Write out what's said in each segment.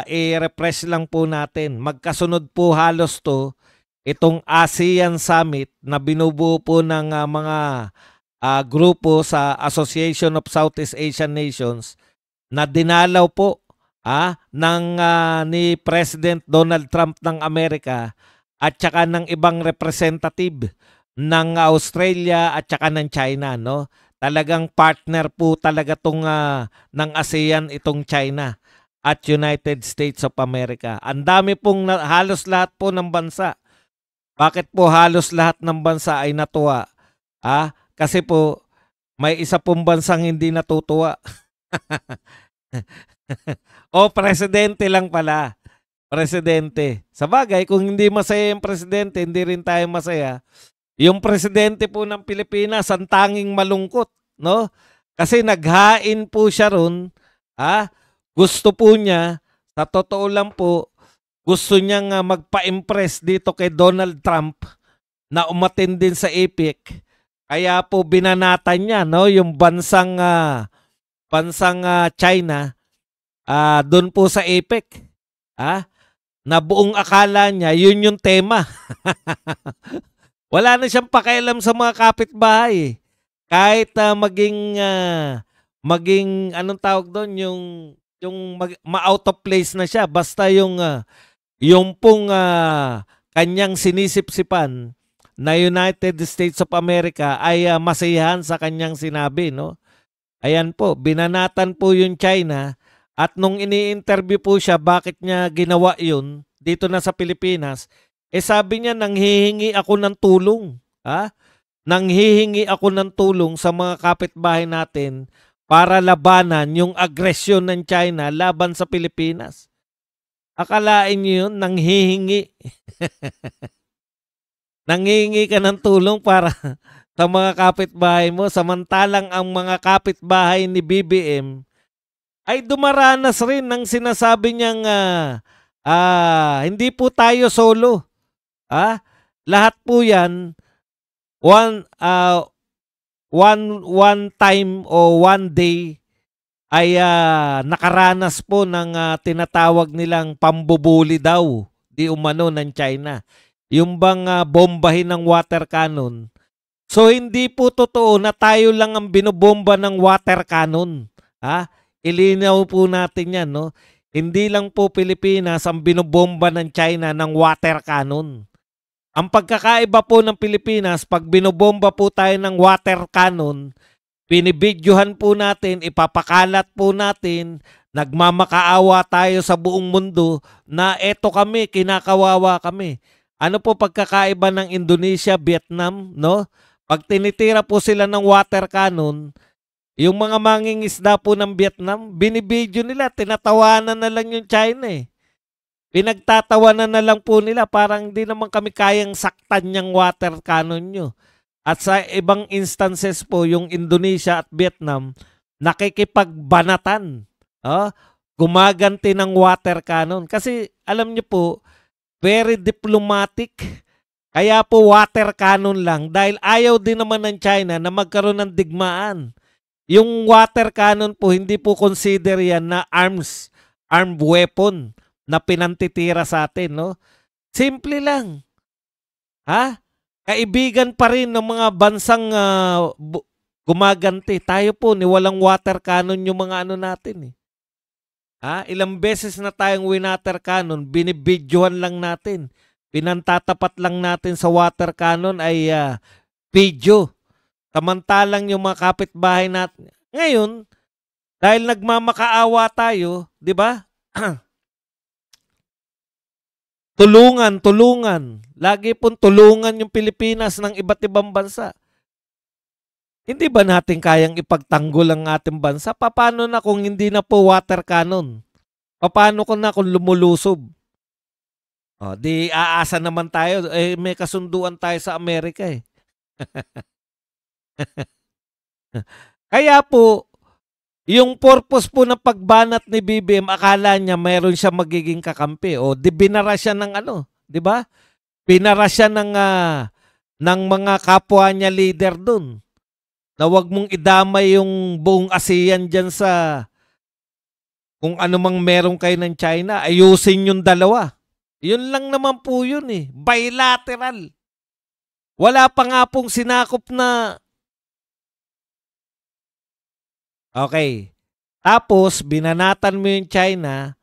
i-refresh lang po natin. Magkasunod po halos to itong ASEAN Summit na binubuo po ng mga grupo sa Association of Southeast Asian Nations na dinalaw po ni President Donald Trump ng Amerika at saka ng ibang representative ng Australia at saka ng China, no? Talagang partner po talaga tong ng ASEAN itong China at United States of America. Ang dami pong halos lahat po ng bansa. Bakit po halos lahat ng bansa ay natuwa? Kasi po may isa pong bansang hindi natutuwa. Presidente lang pala. Presidente. Sa bagay, kung hindi masaya yung presidente, hindi rin tayo masaya. Yung presidente po ng Pilipinas, ang tanging malungkot, no? Kasi naghain po siya ron. Gusto po niya, sa totoo lang po, gusto niyang magpa-impress dito kay Donald Trump na umatin din sa APEC. Kaya po binanatan niya, no, yung bansang China doon po sa APEC. Na buong akala niya yun yung tema. Wala na siyang pakialam sa mga kapitbahay. Kahit maging anong tawag doon, yung ma-out of place na siya, basta yung pong kanyang sinisip-sipan na United States of America ay masiyahan sa kanyang sinabi, no? Ayan po, binanatan po yung China at nung ini-interview po siya bakit niya ginawa yun dito na sa Pilipinas, sabi niya nanghihingi ako ng tulong. Nanghihingi ako ng tulong sa mga kapitbahay natin para labanan yung agresyon ng China laban sa Pilipinas. Akalain niyo yun, nanghihingi. Nanghihingi ka ng tulong para sa mga kapitbahay mo, samantalang ang mga kapitbahay ni BBM ay dumaranas rin ng sinasabi niyang hindi po tayo solo. Lahat po yan one time o one day ay nakaranas po ng tinatawag nilang pambubuli daw di umano ng China. Yung bang bombahin ng water cannon. So hindi po totoo na tayo lang ang binobomba ng water cannon. Ilinaw po natin yan, no? Hindi lang po Pilipinas ang binobomba ng China ng water cannon. Ang pagkakaiba po ng Pilipinas, pag binobomba po tayo ng water cannon, binibidyohan po natin, ipapakalat po natin, nagmamakaawa tayo sa buong mundo na eto kami, kinakawawa kami. Ano po pagkakaiba ng Indonesia, Vietnam, no? Pag tinitira po sila ng water cannon, yung mga mangingisda po ng Vietnam, binibidyo nila, tinatawanan na lang yung China eh. Pinagtatawanan na lang po nila, parang hindi naman kami kayang saktan yung water cannon nyo. At sa ibang instances po, yung Indonesia at Vietnam, nakikipagbanatan. Gumaganti ng water cannon. Kasi alam nyo po, very diplomatic. Kaya po water cannon lang dahil ayaw din naman ng China na magkaroon ng digmaan. Yung water cannon po, hindi po consider yan na armed weapon na pinantitira sa atin, no? Simple lang. Kaibigan pa rin ng mga bansang gumaganti. Tayo po, ni walang water cannon yung mga ano natin. Ilang beses na tayong winater cannon, binibidyohan lang natin. Pinantatapat lang natin sa water cannon ay video. Samantalang yung mga kapitbahay natin. Ngayon, dahil nagmamakaawa tayo, di ba? Tulungan. Lagi pong tulungan yung Pilipinas ng iba't ibang bansa. Hindi ba natin kayang ipagtanggol ang ating bansa? Paano na kung hindi na po water cannon? Paano kung lumulusob? Di aasa naman tayo. May kasunduan tayo sa Amerika eh. Kaya po, yung purpose po ng pagbanat ni BBM, akala niya mayroon siya magiging kakampi. Di binara siya ng di ba? Binara siya ng mga kapwa niya leader dun. Na wag mong idamay yung buong ASEAN dyan sa Kung ano mang meron kayo ng China, ayusin yung dalawa. Yun lang naman po yun eh. Bilateral. Wala pa nga pong sinakop na... Okay. Tapos, binanatan mo yung China,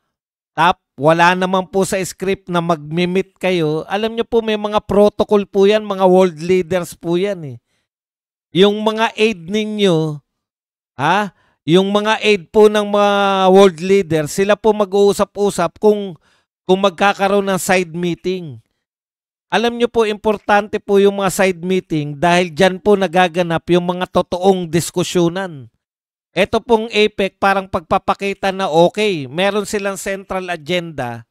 wala naman po sa script na mag-meet kayo. Alam nyo po, may mga protocol po yan, mga world leaders po yan eh. Yung mga aid ninyo, yung mga aid po ng mga world leaders, sila po mag-uusap-usap kung magkakaroon ng side meeting. Alam nyo po, importante po yung mga side meeting dahil dyan po nagaganap yung mga totoong diskusyonan. Ito pong APEC parang pagpapakita na okay, meron silang central agenda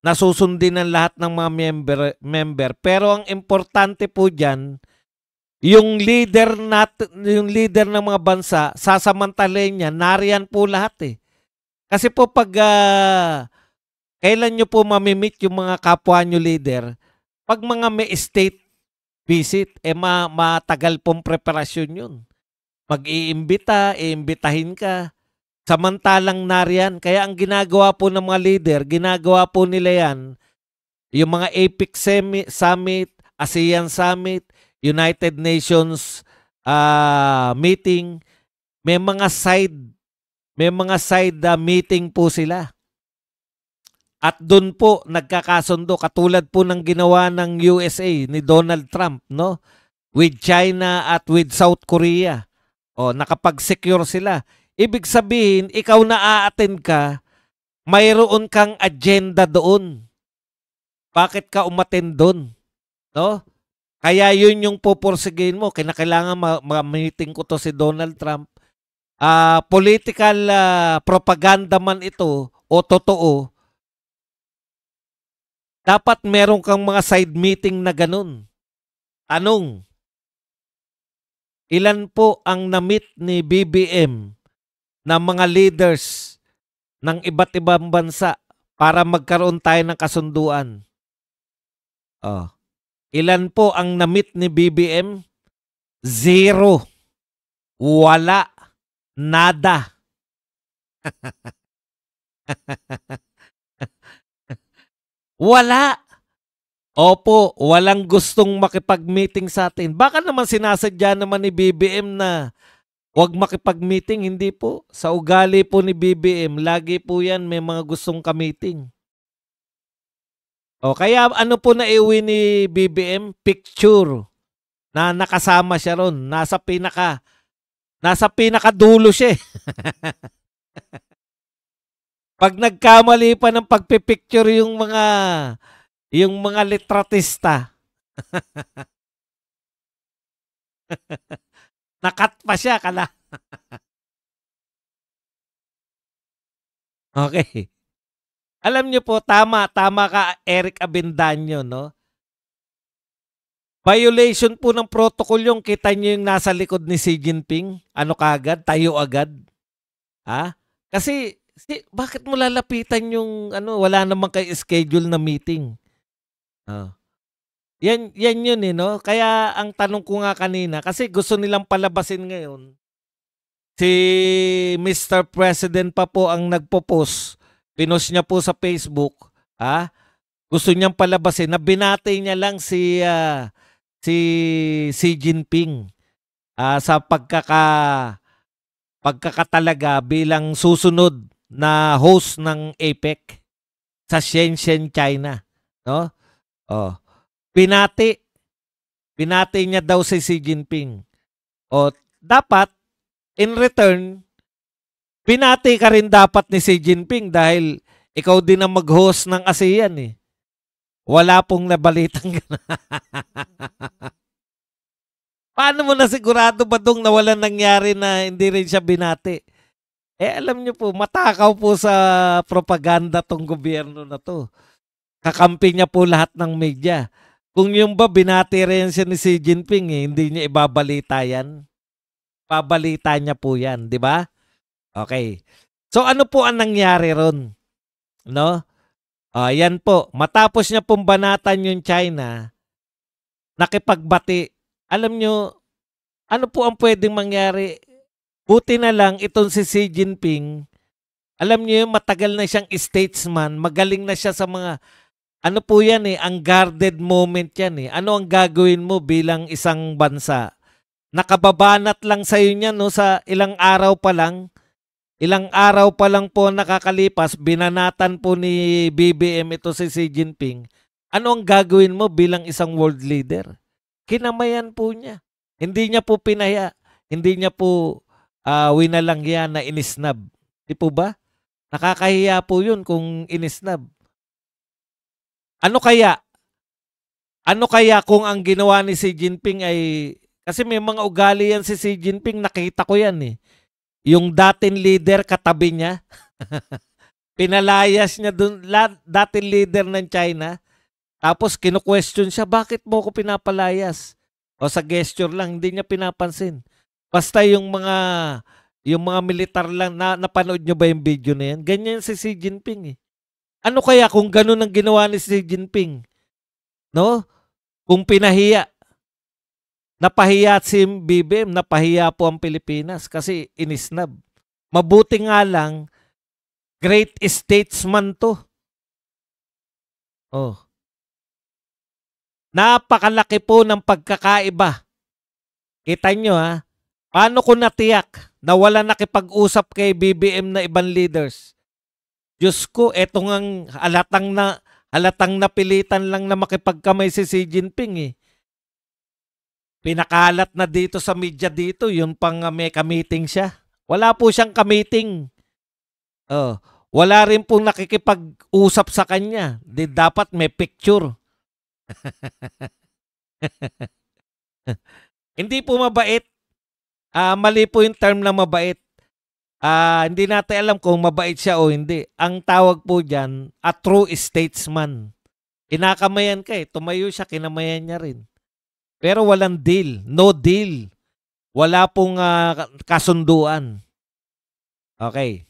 na susundin ng lahat ng mga member. Pero ang importante po dyan, yung leader ng mga bansa, sasamantalahin niya, nariyan po lahat eh. Kasi po pag kailan nyo po mamimit yung mga kapwa nyo leader, pag mga may state visit, matagal pong preparasyon yun. Iimbitahin ka. Samantalang nariyan. Kaya ang ginagawa po ng mga leader, ginagawa po nila yan, yung mga APEC Summit, ASEAN Summit, United Nations meeting, may mga side meeting po sila. At doon po nagkakasundo katulad po ng ginawa ng USA ni Donald Trump, no? With China at with South Korea. Nakapag-secure sila. Ibig sabihin, ikaw na a-attend ka, mayroon kang agenda doon. Bakit ka umattend doon? No? Kaya yun yung pupursigihin mo. Kinakailangan ma-meeting ko to si Donald Trump. Political propaganda man ito o totoo, dapat meron kang mga side meeting na ganun. Tanong, ilan po ang na-meet ni BBM na mga leaders ng iba't ibang bansa para magkaroon tayo ng kasunduan? Ilan po ang na-meet ni BBM? 0. Wala. Nada. Wala. Opo, walang gustong makipag-meeting sa atin. Baka naman sinasadya naman ni BBM na wag makipag-meeting. Hindi po. Sa ugali po ni BBM, lagi po yan may mga gustong ka-meeting. Kaya ano po na iuwi ni BBM? Picture na nakasama siya ron. Nasa pinakadulo siya. Pag nagkamali pa ng pagpipicture yung mga litratista. Nakat pa siya kala. Okay. Alam niyo po, tama ka Eric Abendaño, no? Violation po ng protocol yung kita niyo yung nasa likod ni Xi Jinping. Ano kaagad? Tayo agad. Kasi bakit mo lalapitan yung wala namang kay schedule na meeting? Yan yun no? Kaya ang tanong ko nga kanina, kasi gusto nilang palabasin ngayon, si Mr. President pa po ang nagpo-post. Pinost niya po sa Facebook, gusto niyang palabasin na binati niya lang si Xi Jinping sa pagkakatalaga bilang susunod na host ng APEC sa Shenzhen, China, no? Binati niya daw si Xi Jinping. Dapat in return binati ka rin dapat ni Xi Jinping dahil ikaw din ang mag-host ng ASEAN eh. Wala pong nabalitang gano'n. Paano mo na sigurado ba dong na walang nangyari na hindi rin siya binati? Alam niyo po, matakaw po sa propaganda tong gobyerno na to. Kakampi niya po lahat ng media. Kung yung ba binati rin siya ni Xi Jinping, hindi niya ibabalita yan. Babalita niya po yan, di ba? Okay. So ano po ang nangyari ron? No? Yan po. Matapos niya pong banatan yung China, nakipagbati. Alam nyo, ano po ang pwedeng mangyari? Buti na lang itong si Xi Jinping, Alam niyo yun, matagal na siyang statesman, magaling na siya sa mga, ano po yan eh, ang guarded moment yan eh. Ano ang gagawin mo bilang isang bansa? Nakababanat lang sa'yo niyan, no, sa ilang araw pa lang po nakakalipas, binanatan po ni BBM ito si Xi Jinping. Ano ang gagawin mo bilang isang world leader? Kinamayan po niya. Hindi niya po pinaya. Hindi niya po winalangya na inisnab. Di po ba? Nakakahiya po yun kung inisnab. Ano kaya? Ano kaya kung ang ginawa ni Xi Jinping ay... Kasi may mga ugali yan si Xi Jinping, nakita ko yan eh. Yung dating leader katabi niya, pinalayas niya dun, dating leader ng China, tapos kinu-question siya, bakit mo ko pinapalayas? O sa gesture lang, hindi niya pinapansin. Basta yung mga militar lang, napanood nyo ba yung video na yan? Ganyan si Xi Jinping eh. Ano kaya kung ganun ang ginawa ni Xi Jinping? No? Kung pinahiya, napahiya si BBM, napahiya po ang Pilipinas kasi inisnab. Mabuti nga lang, great statesman to. Oh. Napakalaki po ng pagkakaiba. Kita nyo ha, paano ko natiyak na wala nakipag-usap kay BBM na ibang leaders? Diyos ko, eto ngang halatang napilitan lang na makipagkamay si Xi Jinping eh. Pinakalat na dito sa media dito, yun pang may ka-meeting siya. Wala po siyang ka-meeting. Oh, wala rin pong nakikipag-usap sa kanya. Di dapat may picture. Hindi po mabait. Mali po yung term na mabait. Hindi natin alam kung mabait siya o hindi. Ang tawag po dyan, a true statesman. Kinakamayan ka eh. Tumayo siya, kinamayan niya rin. Pero walang deal. No deal. Wala pong kasunduan. Okay.